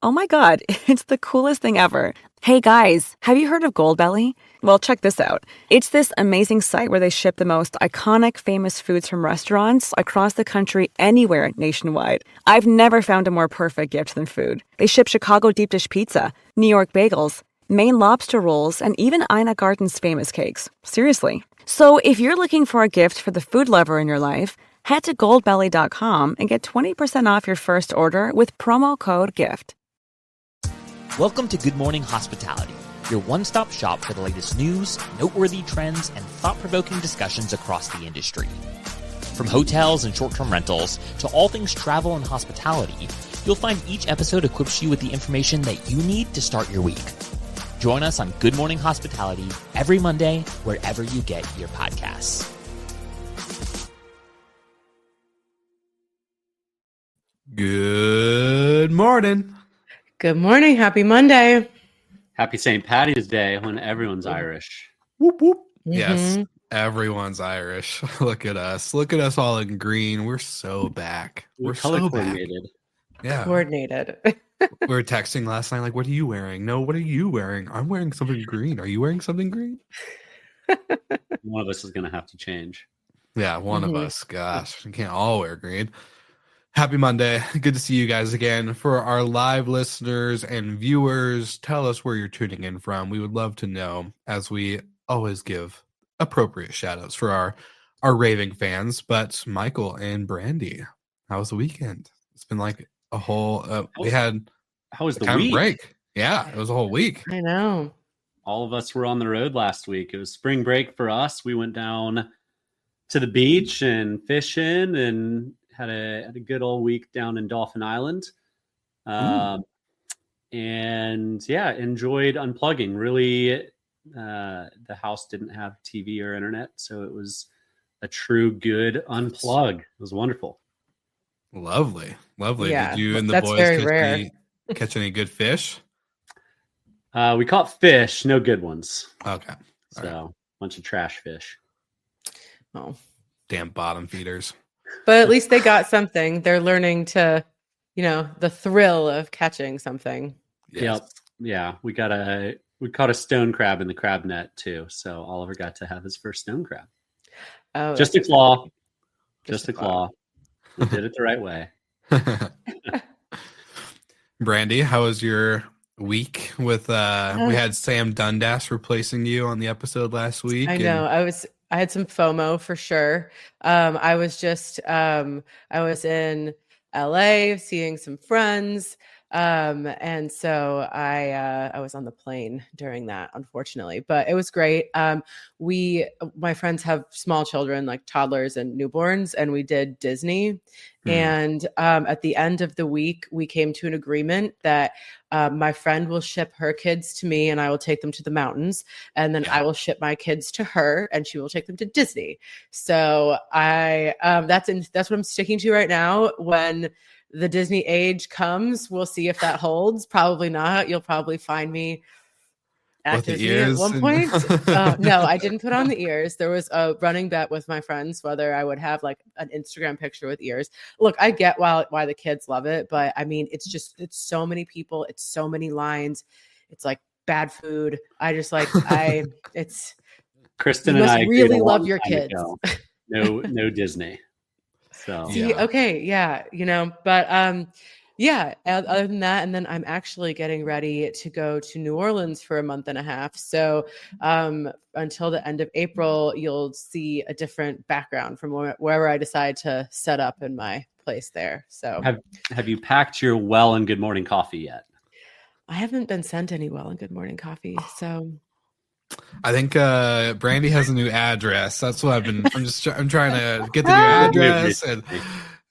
Oh my God, it's the coolest thing ever. Hey guys, have you heard of Goldbelly? Well, check this out. It's this amazing site where they ship the most iconic famous foods from restaurants across the country anywhere nationwide. I've never found a more perfect gift than food. They ship Chicago deep dish pizza, New York bagels, Maine lobster rolls, and even Ina Garten's famous cakes. Seriously. So if you're looking for a gift for the food lover in your life, head to goldbelly.com and get 20% off your first order with promo code GIFT. Welcome to Good Morning Hospitality, your one-stop shop for the latest news, noteworthy trends, and thought-provoking discussions across the industry. From hotels and short-term rentals to all things travel and hospitality, you'll find each episode equips you with the information that you need to start your week. Join us on Good Morning Hospitality every Monday, wherever you get your podcasts. Good morning. Good morning. Happy Monday. Happy St. Patty's Day when everyone's Irish. Whoop, whoop. Mm-hmm. Yes, everyone's Irish. Look at us. Look at us all in green. We're so back. We're color so coordinated. Back. Yeah. Coordinated. We were texting last night, like, what are you wearing? No, what are you wearing? I'm wearing something green. Are you wearing something green? One of us is going to have to change. Yeah, one of us. Gosh, we can't all wear green. Happy Monday. Good to see you guys again. For our live listeners and viewers, tell us where you're tuning in from. We would love to know, as we always give appropriate shout outs for our raving fans. But Michael and Brandy, how was the weekend? It's been like a whole How was the kind of week? break. Yeah, it was a whole week. I know. All of us were on the road last week. It was spring break for us. We went down to the beach and fishing and had a good old week down in Dolphin Island. And yeah, enjoyed unplugging. Really, the house didn't have TV or internet, so it was a true good unplug. It was wonderful. Lovely. Yeah, Did you and the that's boys very rare. catch any good fish? We caught fish, no good ones. Okay. So All right. bunch of trash fish. Oh, Damn bottom feeders. but at least they got something. They're learning to, the thrill of catching something. Yes. Yep. Yeah. We caught a stone crab in the crab net too. So Oliver got to have his first stone crab. Oh, Just a that's claw. Just Just a a claw. We did it the right way. Brandy, how was your week with we had Sam Dundas replacing you on the episode last week? I know. I had some FOMO for sure. I was in LA seeing some friends. And so I was on the plane during that, unfortunately, but it was great. My friends have small children, like toddlers and newborns, and we did Disney. And at the end of the week, we came to an agreement that my friend will ship her kids to me and I will take them to the mountains, and then I will ship my kids to her and she will take them to Disney. So that's what I'm sticking to right now. When the Disney age comes, we'll see if that holds. Probably not. You'll probably find me at Disney at one point. No, I didn't put on the ears. There was a running bet with my friends whether I would have like an Instagram picture with ears. Look, I get why the kids love it, but I mean, it's so many people. It's so many lines. It's like bad food. I just like, it's Kristen you and must I really agreed a love long your time kids. ago. No Disney. So See, okay, yeah, but yeah, other than that, and then I'm actually getting ready to go to New Orleans for a month and a half. So until the end of April, you'll see a different background from wherever I decide to set up in my place there. So have you packed your Well and Good Morning coffee yet? I haven't been sent any Well and Good Morning coffee. So I think Brandy has a new address. That's what I'm trying to get the new address, and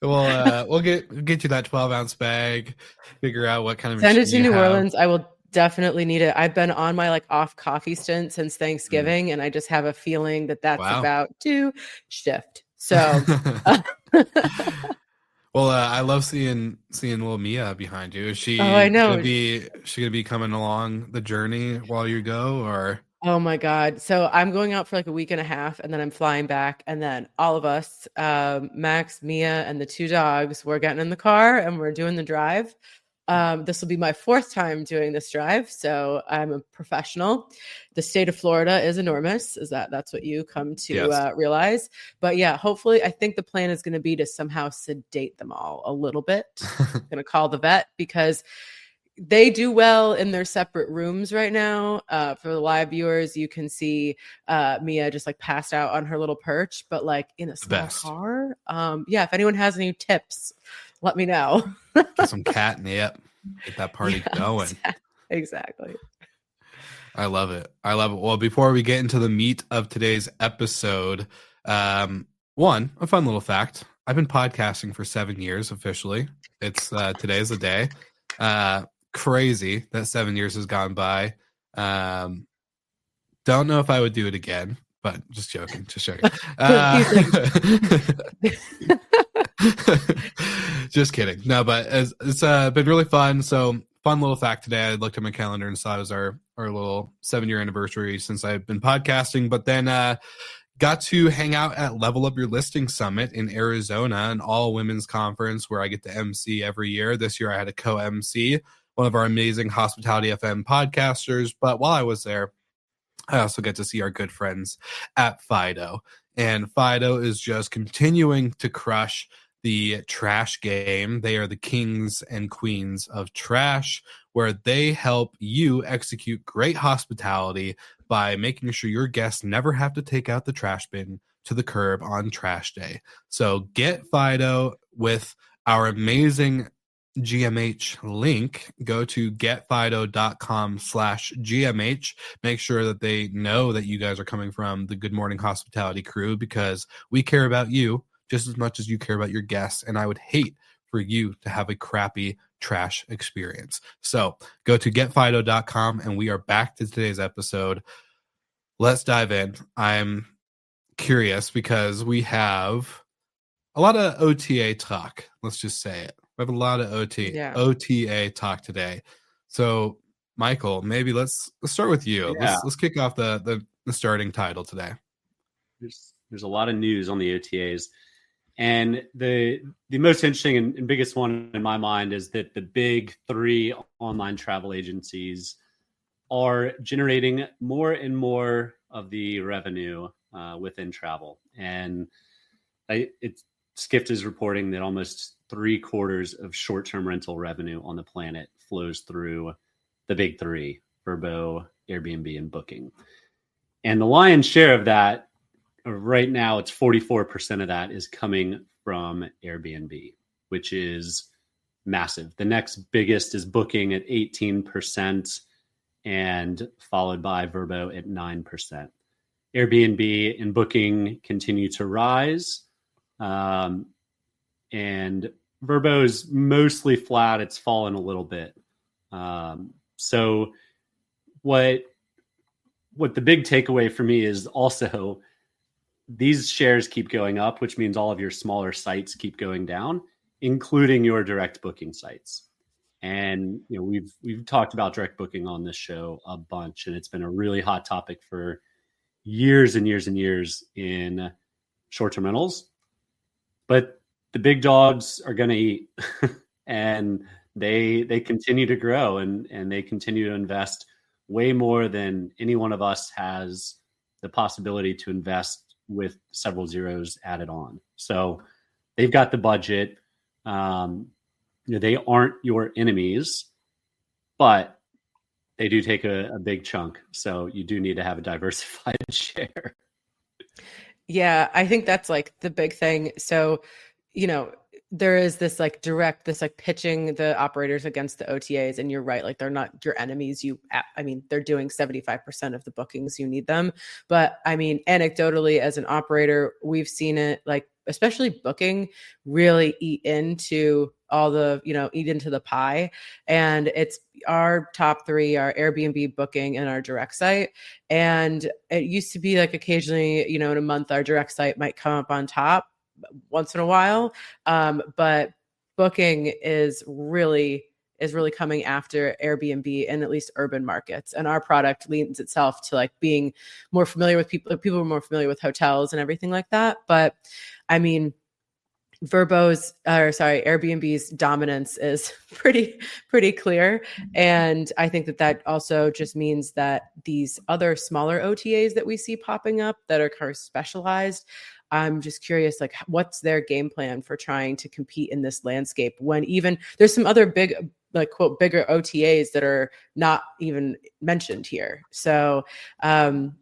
we'll get you that 12-ounce bag. Figure out what kind of send it to New have. Orleans. I will definitely need it. I've been on my off coffee stint since Thanksgiving, and I just have a feeling that that's about to shift. So. Well, I love seeing little Mia behind you. Is she? Oh, I know. Gonna be coming along the journey while you go, or? Oh my God. So I'm going out for like a week and a half, and then I'm flying back, and then all of us, Max, Mia, and the two dogs, we're getting in the car and we're doing the drive. This will be my 4th time doing this drive, so I'm a professional. The state of Florida is enormous. That's what you come to realize? But yeah, hopefully, I think the plan is going to be to somehow sedate them all a little bit. I'm going to call the vet because they do well in their separate rooms right now. For the live viewers, you can see Mia just like passed out on her little perch, but like in a small car. Yeah, if anyone has any tips, let me know. Get some catnip. Get that party going. Exactly. I love it. Well, before we get into the meat of today's episode, a fun little fact. I've been podcasting for 7 years officially. It's today's the day. Crazy that 7 years has gone by. Don't know if I would do it again, but just joking. Just kidding. No, but it's been really fun. So fun little fact today. I looked at my calendar and saw it was our little 7-year anniversary since I've been podcasting, but then got to hang out at Level Up Your Listing Summit in Arizona, an all women's conference where I get to MC every year. This year I had a co-MC, one of our amazing Hospitality FM podcasters. But while I was there, I also get to see our good friends at Fido. And Fido is just continuing to crush the trash game. They are the kings and queens of trash, where they help you execute great hospitality by making sure your guests never have to take out the trash bin to the curb on trash day. So get Fido with our amazing GMH link. Go to getfido.com/GMH. Make sure that they know that you guys are coming from the Good Morning Hospitality crew, because we care about you just as much as you care about your guests. And I would hate for you to have a crappy trash experience. So go to getfido.com, and we are back to today's episode. Let's dive in. I'm curious because we have a lot of OTA talk. Let's just say it. We have a lot of OTA talk today. So Michael, maybe let's start with you. Yeah. Let's kick off the starting title today. There's a lot of news on the OTAs. And the most interesting and biggest one in my mind is that the big 3 online travel agencies are generating more and more of the revenue within travel. And Skift is reporting that almost 3/4 of short-term rental revenue on the planet flows through the big 3, Vrbo, Airbnb, and Booking. And the lion's share of that, right now, it's 44% of that is coming from Airbnb, which is massive. The next biggest is Booking at 18%, and followed by Vrbo at 9%. Airbnb and Booking continue to rise, and Vrbo is mostly flat. It's fallen a little bit. So what the big takeaway for me is also, these shares keep going up, which means all of your smaller sites keep going down, including your direct booking sites. And we've talked about direct booking on this show a bunch, and it's been a really hot topic for years and years and years in short-term rentals. But the big dogs are going to eat, and they continue to grow, and they continue to invest way more than any one of us has the possibility to invest with several zeros added on. So they've got the budget. They aren't your enemies, but they do take a big chunk. So you do need to have a diversified share. Yeah, I think that's like the big thing. So, there is this like pitching the operators against the OTAs, and you're right. Like, they're not your enemies. They're doing 75% of the bookings. You need them. But anecdotally, as an operator, we've seen it, like, especially Booking, really eat into the pie. And it's our top 3 are Airbnb, Booking, and our direct site. And it used to be like occasionally, in a month, our direct site might come up on top once in a while. But Booking is really coming after Airbnb in at least urban markets. And our product leans itself to like being more familiar with people are more familiar with hotels and everything like that. But Airbnb's dominance is pretty clear. And I think that also just means that these other smaller OTAs that we see popping up that are kind of specialized, I'm just curious, like, what's their game plan for trying to compete in this landscape when even there's some other big, like, quote, bigger OTAs that are not even mentioned here. So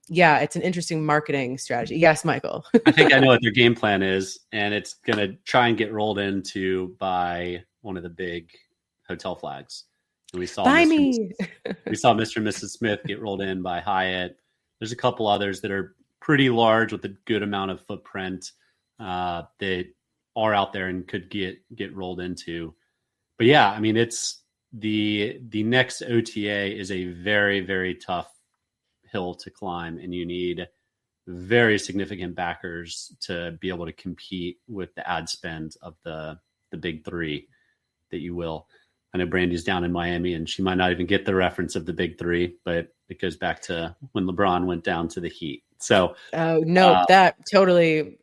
yeah, it's an interesting marketing strategy. Yes, Michael. I think I know what their game plan is, and it's going to try and get rolled into by one of the big hotel flags. And we saw me. We saw Mr. and Mrs. Smith get rolled in by Hyatt. There's a couple others that are pretty large with a good amount of footprint that are out there and could get rolled into. But yeah, I mean, it's the next OTA is a very, very tough hill to climb, and you need very significant backers to be able to compete with the ad spend of the big three, that you will. I know Brandy's down in Miami, and she might not even get the reference of the big three, but it goes back to when LeBron went down to the Heat. So, no, that totally.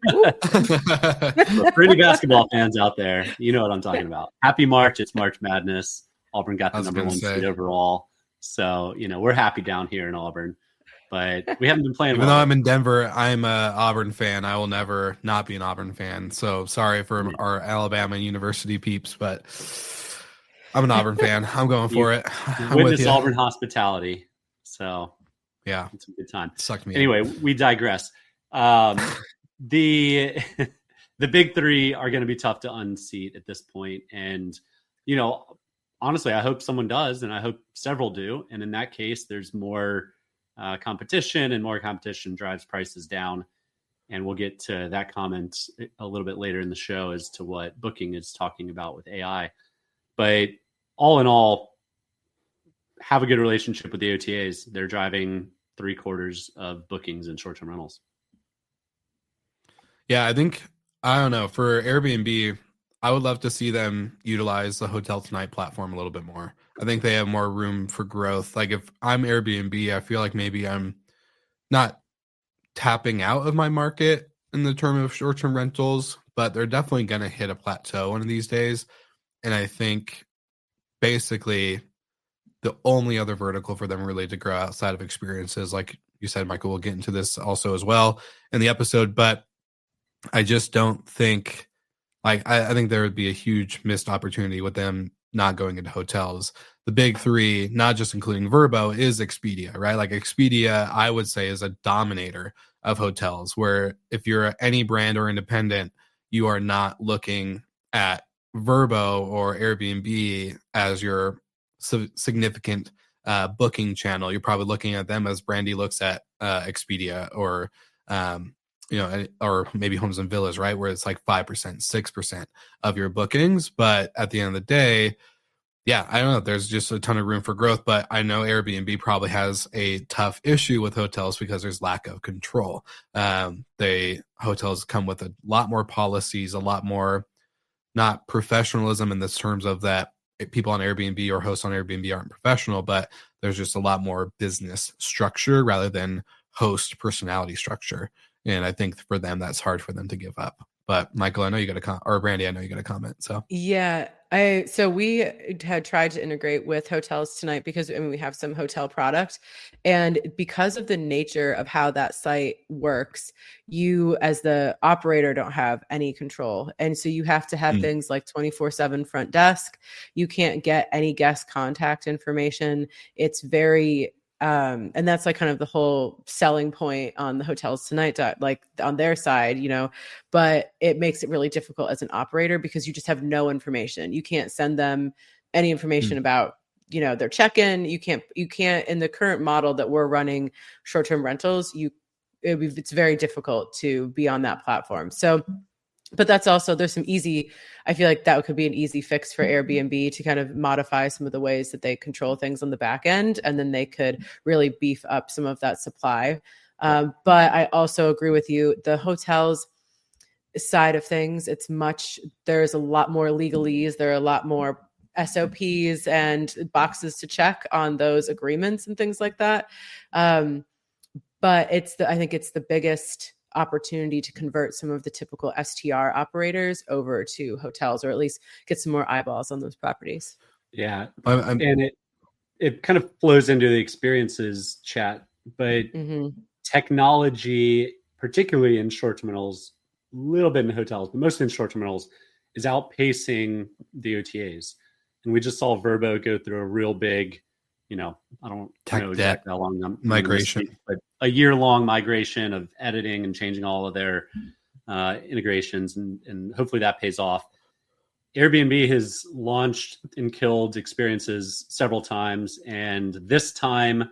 Pretty basketball fans out there, you know what I'm talking about. Happy March! It's March Madness. Auburn got the number 1 seed overall, so we're happy down here in Auburn. But we haven't been playing. Even though I'm in Denver, I'm a Auburn fan. I will never not be an Auburn fan. So sorry for our Alabama University peeps, but I'm an Auburn fan. I'm going for it. Witness Auburn hospitality. So yeah, it's a good time. Sucked me anyway, in. We digress. The big three are going to be tough to unseat at this point, and honestly, I hope someone does, and I hope several do. And in that case, there's more competition, and more competition drives prices down. And we'll get to that comment a little bit later in the show as to what Booking is talking about with AI. But all in all, have a good relationship with the OTAs. They're driving 3/4 of bookings and short-term rentals. Yeah, I don't know, for Airbnb, I would love to see them utilize the Hotel Tonight platform a little bit more. I think they have more room for growth. Like, if I'm Airbnb, I feel like maybe I'm not tapping out of my market in the term of short-term rentals, but they're definitely going to hit a plateau one of these days. And I think basically the only other vertical for them really to grow outside of experiences, like you said, Michael, we'll get into this also as well in the episode, but I just don't think, I think there would be a huge missed opportunity with them not going into hotels. The big three, not just including Vrbo, is Expedia, right? Like, Expedia, I would say, is a dominator of hotels, where if you're any brand or independent, you are not looking at Vrbo or Airbnb as your significant booking channel. You're probably looking at them as Brandy looks at Expedia, or or maybe Homes and Villas, right? Where it's like 5%, 6% of your bookings. But at the end of the day, yeah, I don't know. There's just a ton of room for growth, but I know Airbnb probably has a tough issue with hotels because there's lack of control. Hotels come with a lot more policies, a lot more, not professionalism in the terms of that people on Airbnb or hosts on Airbnb aren't professional, but there's just a lot more business structure rather than host personality structure. And I think for them, that's hard for them to give up. But Michael, I know you got a or Brandy, I know you got a comment. So yeah, so we had tried to integrate with Hotels Tonight because we have some hotel product, and because of the nature of how that site works, you as the operator don't have any control, and so you have to have things like 24/7 front desk. You can't get any guest contact information. It's very and that's like kind of the whole selling point on the Hotels Tonight, like on their side, but it makes it really difficult as an operator because you just have no information. You can't send them any information about, their check-in. You can't in the current model that we're running short-term rentals, it's very difficult to be on that platform. So, but that's also, there's some easy, I feel like that could be an easy fix for Airbnb to kind of modify some of the ways that they control things on the back end. And then they could really beef up some of that supply. But I also agree with you. The hotels side of things, there's a lot more legalese. There are a lot more SOPs and boxes to check on those agreements and things like that. But I think it's the biggest opportunity to convert some of the typical STR operators over to hotels, or at least get some more eyeballs on those properties. Yeah. And it kind of flows into the experiences chat, but technology, particularly in short-term rentals, a little bit in hotels, but mostly in short-term rentals, is outpacing the OTAs. And we just saw Vrbo go through a real big, I don't know exactly how long migration, but a year-long migration of editing and changing all of their integrations, and hopefully that pays off. Airbnb has launched and killed experiences several times, and this time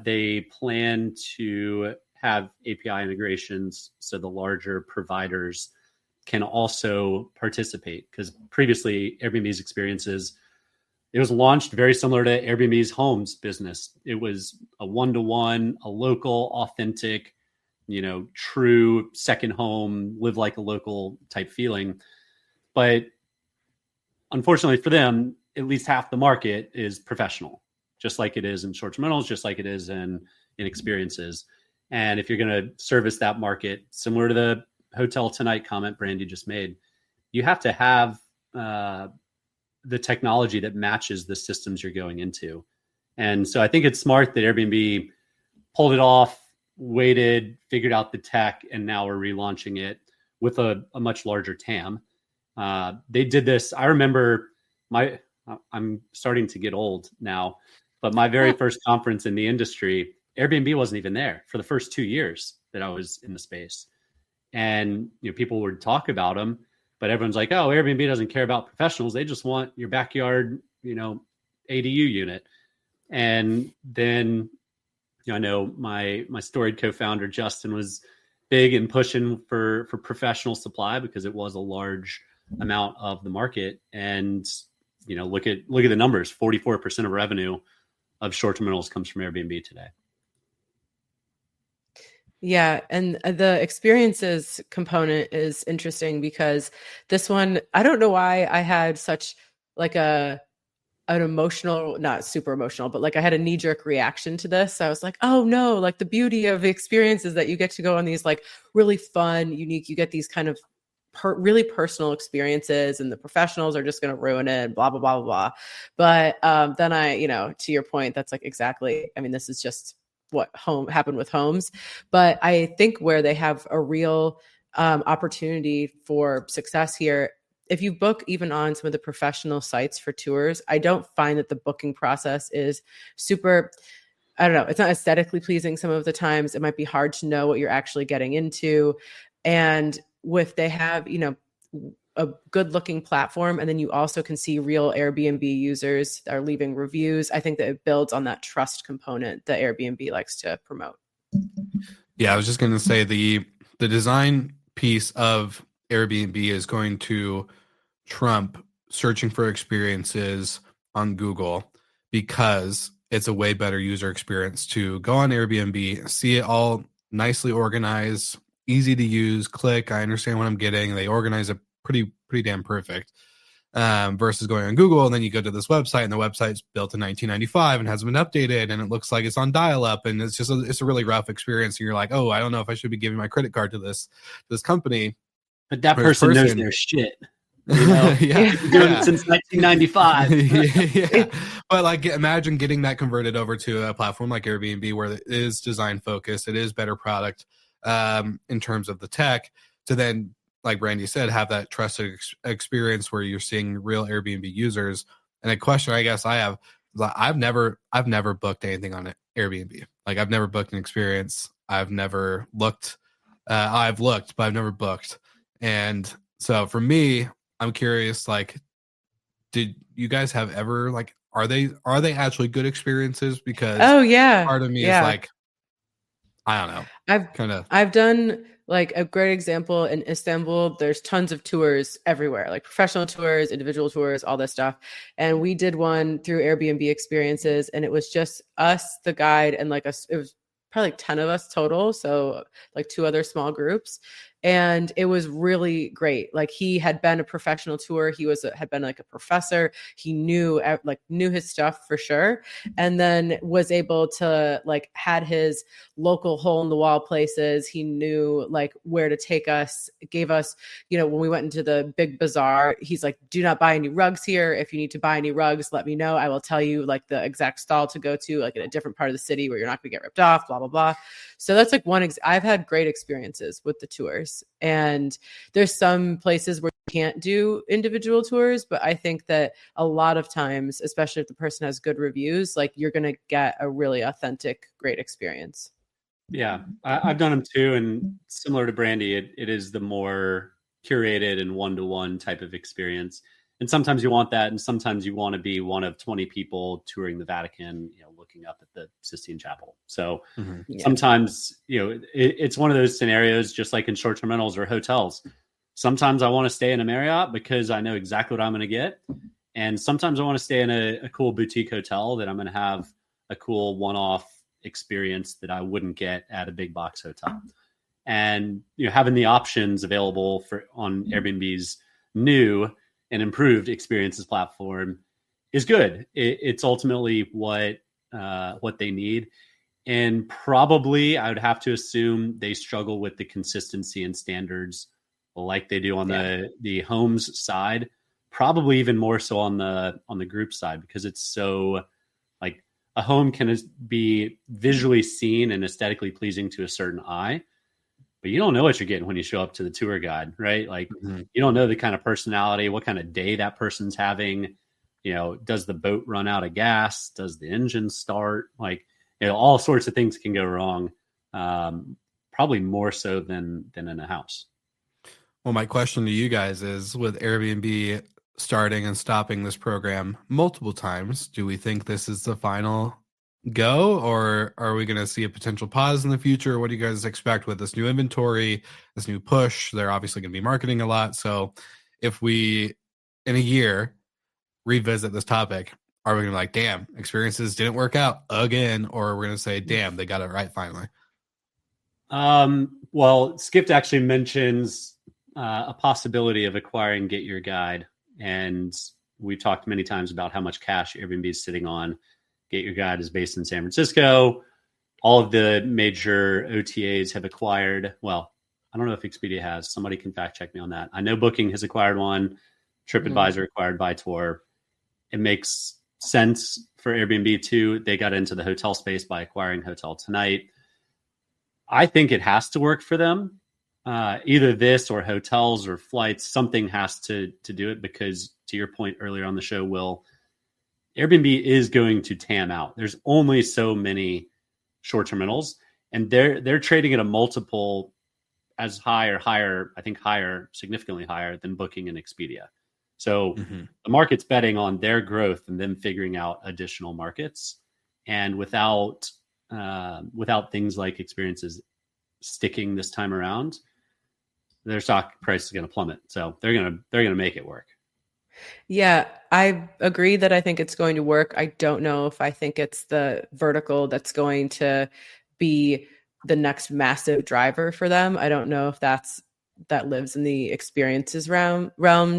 they plan to have API integrations so the larger providers can also participate, because previously Airbnb's experiences, it was launched very similar to Airbnb's homes business. It was a one-to-one, a local, authentic, true second home, live like a local type feeling. But unfortunately for them, at least half the market is professional, just like it is in short-term rentals, just like it is in experiences. And if you're going to service that market, similar to the Hotel Tonight comment Brandy just made, you have to have the technology that matches the systems you're going into. And so I think it's smart that Airbnb pulled it off, waited, figured out the tech, and now we're relaunching it with a much larger TAM. They did this. I remember I'm starting to get old now, but my very first conference in the industry, Airbnb wasn't even there for the first 2 years that I was in the space. And people would talk about them, but everyone's like, oh, Airbnb doesn't care about professionals. They just want your backyard, ADU unit. And then, I know my storied co-founder, Justin, was big in pushing for professional supply because it was a large amount of the market. And, look at the numbers. 44% of revenue of short-term rentals comes from Airbnb today. Yeah. And the experiences component is interesting because this one, I don't know why I had such like an emotional, not super emotional, but like I had a knee-jerk reaction to this. I was like, oh no, like the beauty of the experience is that you get to go on these like really fun, unique, you get these kind of really personal experiences, and the professionals are just going to ruin it, blah, blah, blah, blah, blah. But then to your point, that's like exactly, this is just what happened with homes. But I think where they have a real opportunity for success here, if you book even on some of the professional sites for tours, I don't find that the booking process is super, I don't know, it's not aesthetically pleasing some of the times. It might be hard to know what you're actually getting into. And they have, a good looking platform, and then you also can see real Airbnb users are leaving reviews. I think that it builds on that trust component that Airbnb likes to promote. Yeah, I was just going to say the design piece of Airbnb is going to trump searching for experiences on Google, because it's a way better user experience to go on Airbnb, see it all nicely organized, easy to use, click, I understand what I'm getting. They organize it pretty damn perfect, versus going on Google, and then you go to this website, and the website's built in 1995 and hasn't been updated, and it looks like it's on dial-up, and it's just it's a really rough experience, and you're like, oh, I don't know if I should be giving my credit card to this company. But that person knows their shit. Doing it since 1995. Yeah. But like, imagine getting that converted over to a platform like Airbnb, where it is design focused, it is better product in terms of the tech, to then, like Brandy said, have that trusted experience where you're seeing real Airbnb users. And a question I guess I have, I've never booked anything on Airbnb. Like, I've never booked an experience. I've never looked. I've looked, but I've never booked. And so for me, I'm curious, like, did you guys have ever, like, are they actually good experiences? Because part of me is like, I don't know. I've done like a great example in Istanbul. There's tons of tours everywhere, like professional tours, individual tours, all this stuff. And we did one through Airbnb experiences, and it was just us, the guide, and like it was probably like 10 of us total. So like 2 other small groups. And it was really great. Like, he had been a professional tour. He had been like a professor. He knew his stuff for sure. And then was able to like had his local hole in the wall places. He knew like where to take us, gave us, when we went into the big bazaar, he's like, do not buy any rugs here. If you need to buy any rugs, let me know. I will tell you like the exact stall to go to, like in a different part of the city where you're not going to get ripped off, blah, blah, blah. So that's like I've had great experiences with the tours, and there's some places where you can't do individual tours, but I think that a lot of times, especially if the person has good reviews, like you're going to get a really authentic, great experience. Yeah, I've done them too. And similar to Brandy, it is the more curated and one-to-one type of experience. And sometimes you want that. And sometimes you want to be one of 20 people touring the Vatican, looking up at the Sistine Chapel. So sometimes, it's one of those scenarios, just like in short-term rentals or hotels. Sometimes I want to stay in a Marriott because I know exactly what I'm going to get. And sometimes I want to stay in a cool boutique hotel that I'm going to have a cool one-off experience that I wouldn't get at a big box hotel. And having the options available on Airbnb's new and improved experiences platform is good. It's ultimately what they need. And probably I would have to assume they struggle with the consistency and standards like they do on the homes side, probably even more so on the group side, because it's so like a home can be visually seen and aesthetically pleasing to a certain eye, but you don't know what you're getting when you show up to the tour guide, right? Like you don't know the kind of personality, what kind of day that person's having. Does the boat run out of gas? Does the engine start? Like, all sorts of things can go wrong. Probably more so than in a house. Well, my question to you guys is, with Airbnb starting and stopping this program multiple times, do we think this is the final go, or are we going to see a potential pause in the future? What do you guys expect with this new inventory, this new push? They're obviously going to be marketing a lot. So if we, in a year, revisit this topic, are we going to be like, damn, experiences didn't work out again? Or we're going to say, damn, they got it right finally? Well, Skip actually mentions a possibility of acquiring Get Your Guide. And we've talked many times about how much cash Airbnb is sitting on. Get Your Guide is based in San Francisco. All of the major OTAs have acquired. Well, I don't know if Expedia has. Somebody can fact check me on that. I know Booking has acquired one. TripAdvisor acquired Viator. It makes sense for Airbnb too. They got into the hotel space by acquiring Hotel Tonight. I think it has to work for them. Either this or hotels or flights, something has to do it, because to your point earlier on the show, Will, Airbnb is going to TAM out. There's only so many short-term rentals, and they're trading at a multiple as high or higher, I think higher, significantly higher than Booking and Expedia. So the market's betting on their growth and them figuring out additional markets. And without things like experiences sticking this time around, their stock price is going to plummet. So they're going to make it work. Yeah, I agree that I think it's going to work. I don't know if I think it's the vertical that's going to be the next massive driver for them. I don't know if that lives in the experiences realm.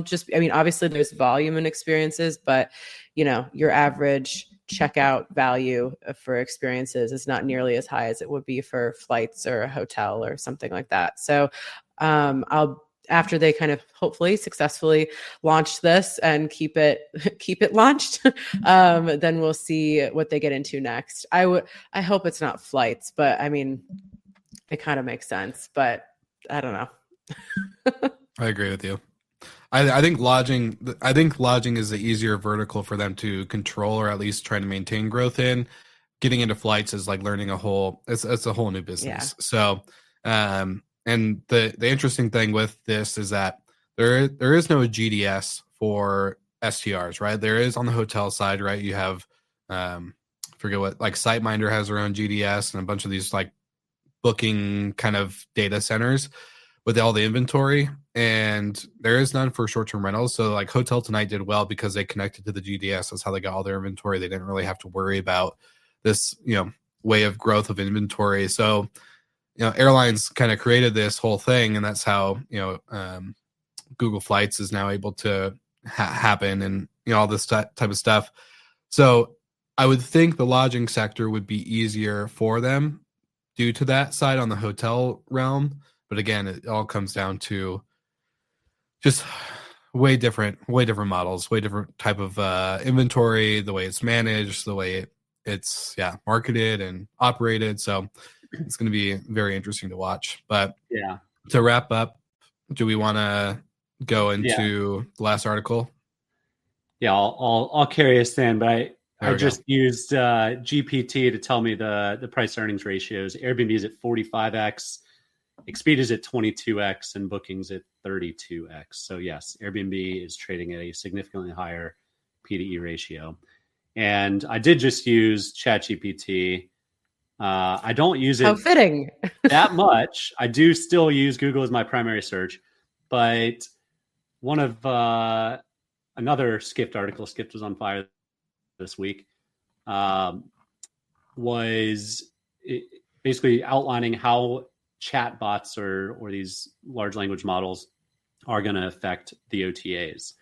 Just, I mean, obviously there's volume in experiences, but your average checkout value for experiences is not nearly as high as it would be for flights or a hotel or something like that. So after they kind of hopefully successfully launch this and keep it launched, then we'll see what they get into next. I hope it's not flights, but I mean, it kind of makes sense, but I don't know. I agree with you. I think lodging is the easier vertical for them to control, or at least try to maintain growth in. Getting into flights is like learning it's a whole new business. Yeah. So, and the interesting thing with this is that there is no GDS for STRs, right? There is on the hotel side, right? You have, forget what, like SiteMinder has their own GDS and a bunch of these like booking kind of data centers with all the inventory, and there is none for short-term rentals. So like Hotel Tonight did well because they connected to the GDS. That's how they got all their inventory. They didn't really have to worry about this, way of growth of inventory. So, airlines kind of created this whole thing, and that's how, Google Flights is now able to happen, and, all this type of stuff. So I would think the lodging sector would be easier for them due to that side on the hotel realm. But again, it all comes down to just way different models, way different type of inventory, the way it's managed, the way it's marketed and operated. So it's going to be very interesting to watch. But to wrap up, do we want to go into the last article? Yeah, I'll carry us in, but I just used GPT to tell me the price earnings ratios. Airbnb is at 45x, Expedia is at 22x, and Bookings at 32x. So yes, Airbnb is trading at a significantly higher P/E ratio. And I did just use ChatGPT. I don't use it How fitting. that much. I do still use Google as my primary search, but one of another Skift article, Skift was on fire this week, was basically outlining how chatbots or these large language models are going to affect the OTAs.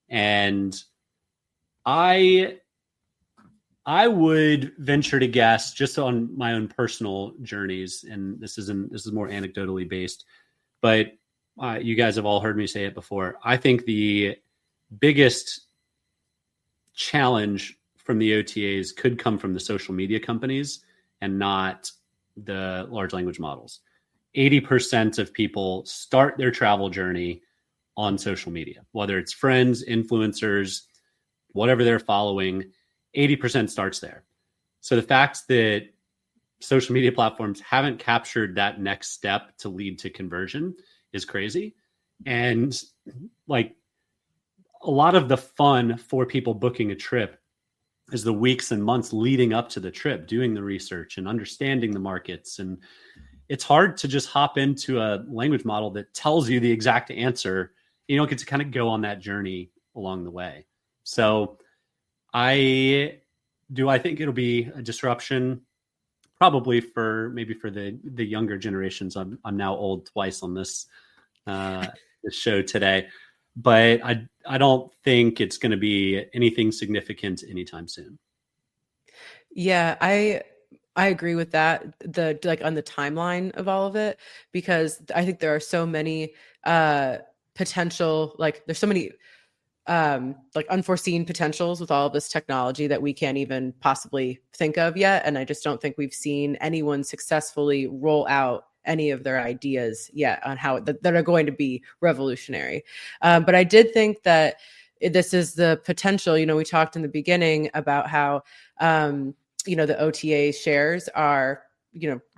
And I would venture to guess, just on my own personal journeys, and this is more anecdotally based, but you guys have all heard me say it before. I think the biggest challenge from the OTAs could come from the social media companies and not the large language models. 80% of people start their travel journey on social media, whether it's friends, influencers, whatever they're following, 80% starts there. So the fact that social media platforms haven't captured that next step to lead to conversion is crazy. And like, a lot of the fun for people booking a trip is the weeks and months leading up to the trip, doing the research and understanding the markets. And it's hard to just hop into a language model that tells you the exact answer. You don't get to kind of go on that journey along the way. So I think it'll be a disruption, probably for the younger generations. I'm now old twice on this show today, but I don't think it's going to be anything significant anytime soon. Yeah, I agree with that. On the timeline of all of it, because I think there are so many potential, there's so many unforeseen potentials with all of this technology that we can't even possibly think of yet. And I just don't think we've seen anyone successfully roll out any of their ideas yet on how that are going to be revolutionary. But I did think that this is the potential. We talked in the beginning about how, the OTA shares are,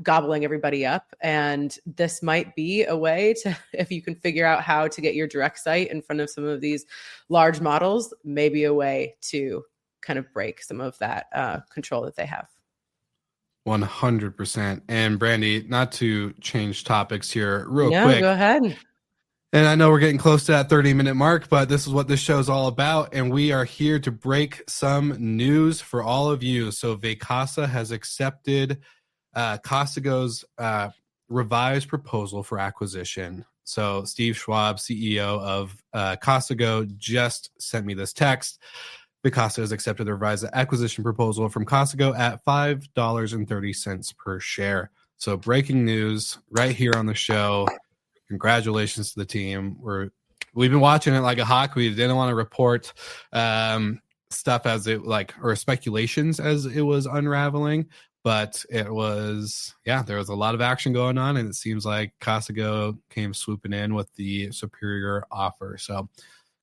gobbling everybody up. And this might be a way to, if you can figure out how to get your direct site in front of some of these large models, maybe a way to kind of break some of that control that they have. 100%. And Brandy, not to change topics here real quick. Go ahead. And I know we're getting close to that 30-minute mark, but this is what this show is all about. And we are here to break some news for all of you. So Vacasa has accepted Costigo's revised proposal for acquisition. So Steve Schwab, CEO of Costigo, just sent me this text. Vacasa has accepted the revised acquisition proposal from Costigo at $5.30 per share. So breaking news right here on the show. Congratulations to the team. We've been watching it like a hawk. We didn't want to report stuff as it or speculations as it was unraveling, but it was, there was a lot of action going on, and it seems like Costigo came swooping in with the superior offer. So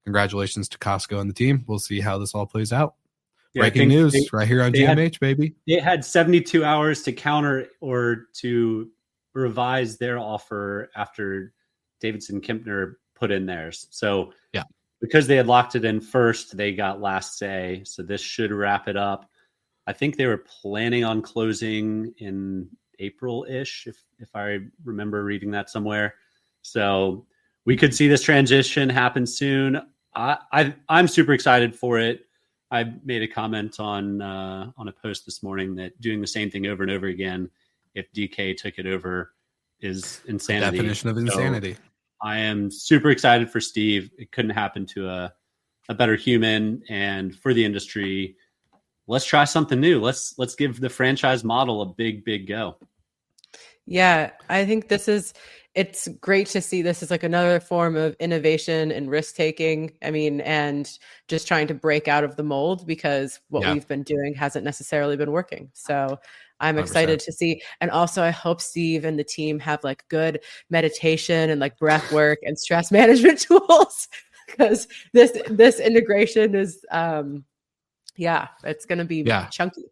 congratulations to Costigo and the team. We'll see how this all plays out. Breaking news right here on GMH, baby. They had 72 hours to counter or to revise their offer after Davidson Kempner put in theirs. So because they had locked it in first, they got last say. So this should wrap it up. I think they were planning on closing in April-ish, if I remember reading that somewhere. So we could see this transition happen soon. I'm super excited for it. I made a comment on a post this morning that doing the same thing over and over again, if DK took it over is insanity. Definition of insanity. So I am super excited for Steve. It couldn't happen to a better human, and for the industry, let's try something new. Let's give the franchise model a big go. Yeah, I think it's great to see this as like another form of innovation and risk taking. I mean, and just trying to break out of the mold, because what we've been doing hasn't necessarily been working. So I'm excited 100%. to see. And also I hope Steve and the team have like good meditation and like breath work and stress management tools, because this integration is it's going to be chunky.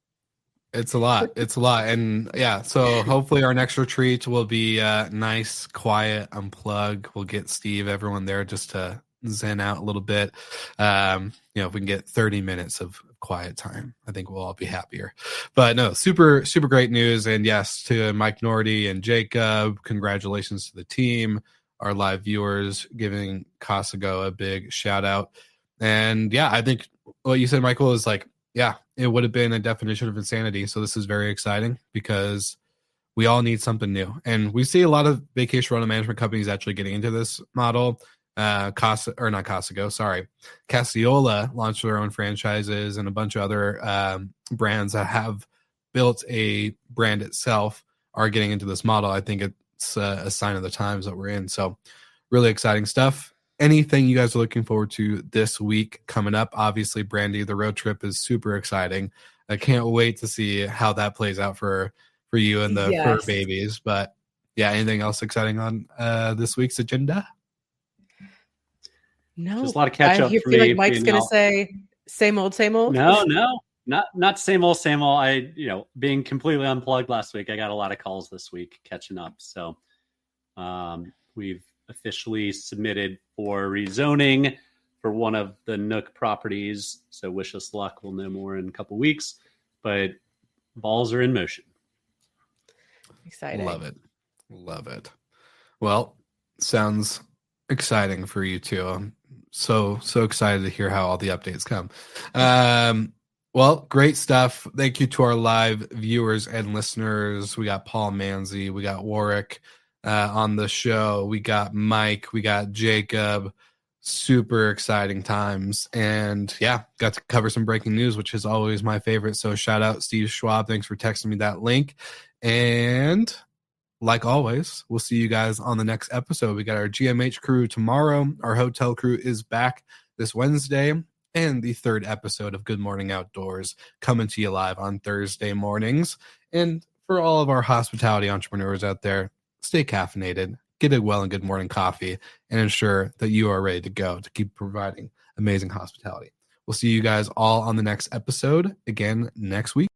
It's a lot. And so hopefully our next retreat will be nice, quiet, unplug. We'll get Steve, everyone there, just to zen out a little bit. If we can get 30 minutes of quiet time, I think we'll all be happier. But no, super great news. And yes, to Mike Nordy and Jacob, congratulations to the team, our live viewers, giving Casago a big shout out. And I think what you said, Michael, is like, it would have been a definition of insanity. So this is very exciting because we all need something new. And we see a lot of vacation rental management companies actually getting into this model. Cassiola launched their own franchises, and a bunch of other brands that have built a brand itself are getting into this model. I think it's a sign of the times that we're in. So really exciting stuff. Anything you guys are looking forward to this week coming up? Obviously, Brandy, the road trip is super exciting. I can't wait to see how that plays out for you and the fur babies. But anything else exciting on this week's agenda? No, just a lot of catch up. I feel like Mike's going to say same old. No, not same old. I, being completely unplugged last week, I got a lot of calls this week catching up. So we've officially submitted for rezoning for one of the Nook properties. So wish us luck. We'll know more in a couple weeks, but balls are in motion. Exciting. Love it. Well, sounds exciting for you too. I'm so excited to hear how all the updates come. Well, great stuff. Thank you to our live viewers and listeners. We got Paul Manzi, we got Warwick on the show. We got Mike, we got Jacob. Super exciting times. And got to cover some breaking news, which is always my favorite. So shout out Steve Schwab. Thanks for texting me that link. And like always, we'll see you guys on the next episode. We got our GMH crew tomorrow. Our hotel crew is back this Wednesday. And the third episode of Good Morning Outdoors coming to you live on Thursday mornings. And for all of our hospitality entrepreneurs out there, stay caffeinated, get a well and good morning coffee, and ensure that you are ready to go to keep providing amazing hospitality. We'll see you guys all on the next episode again next week.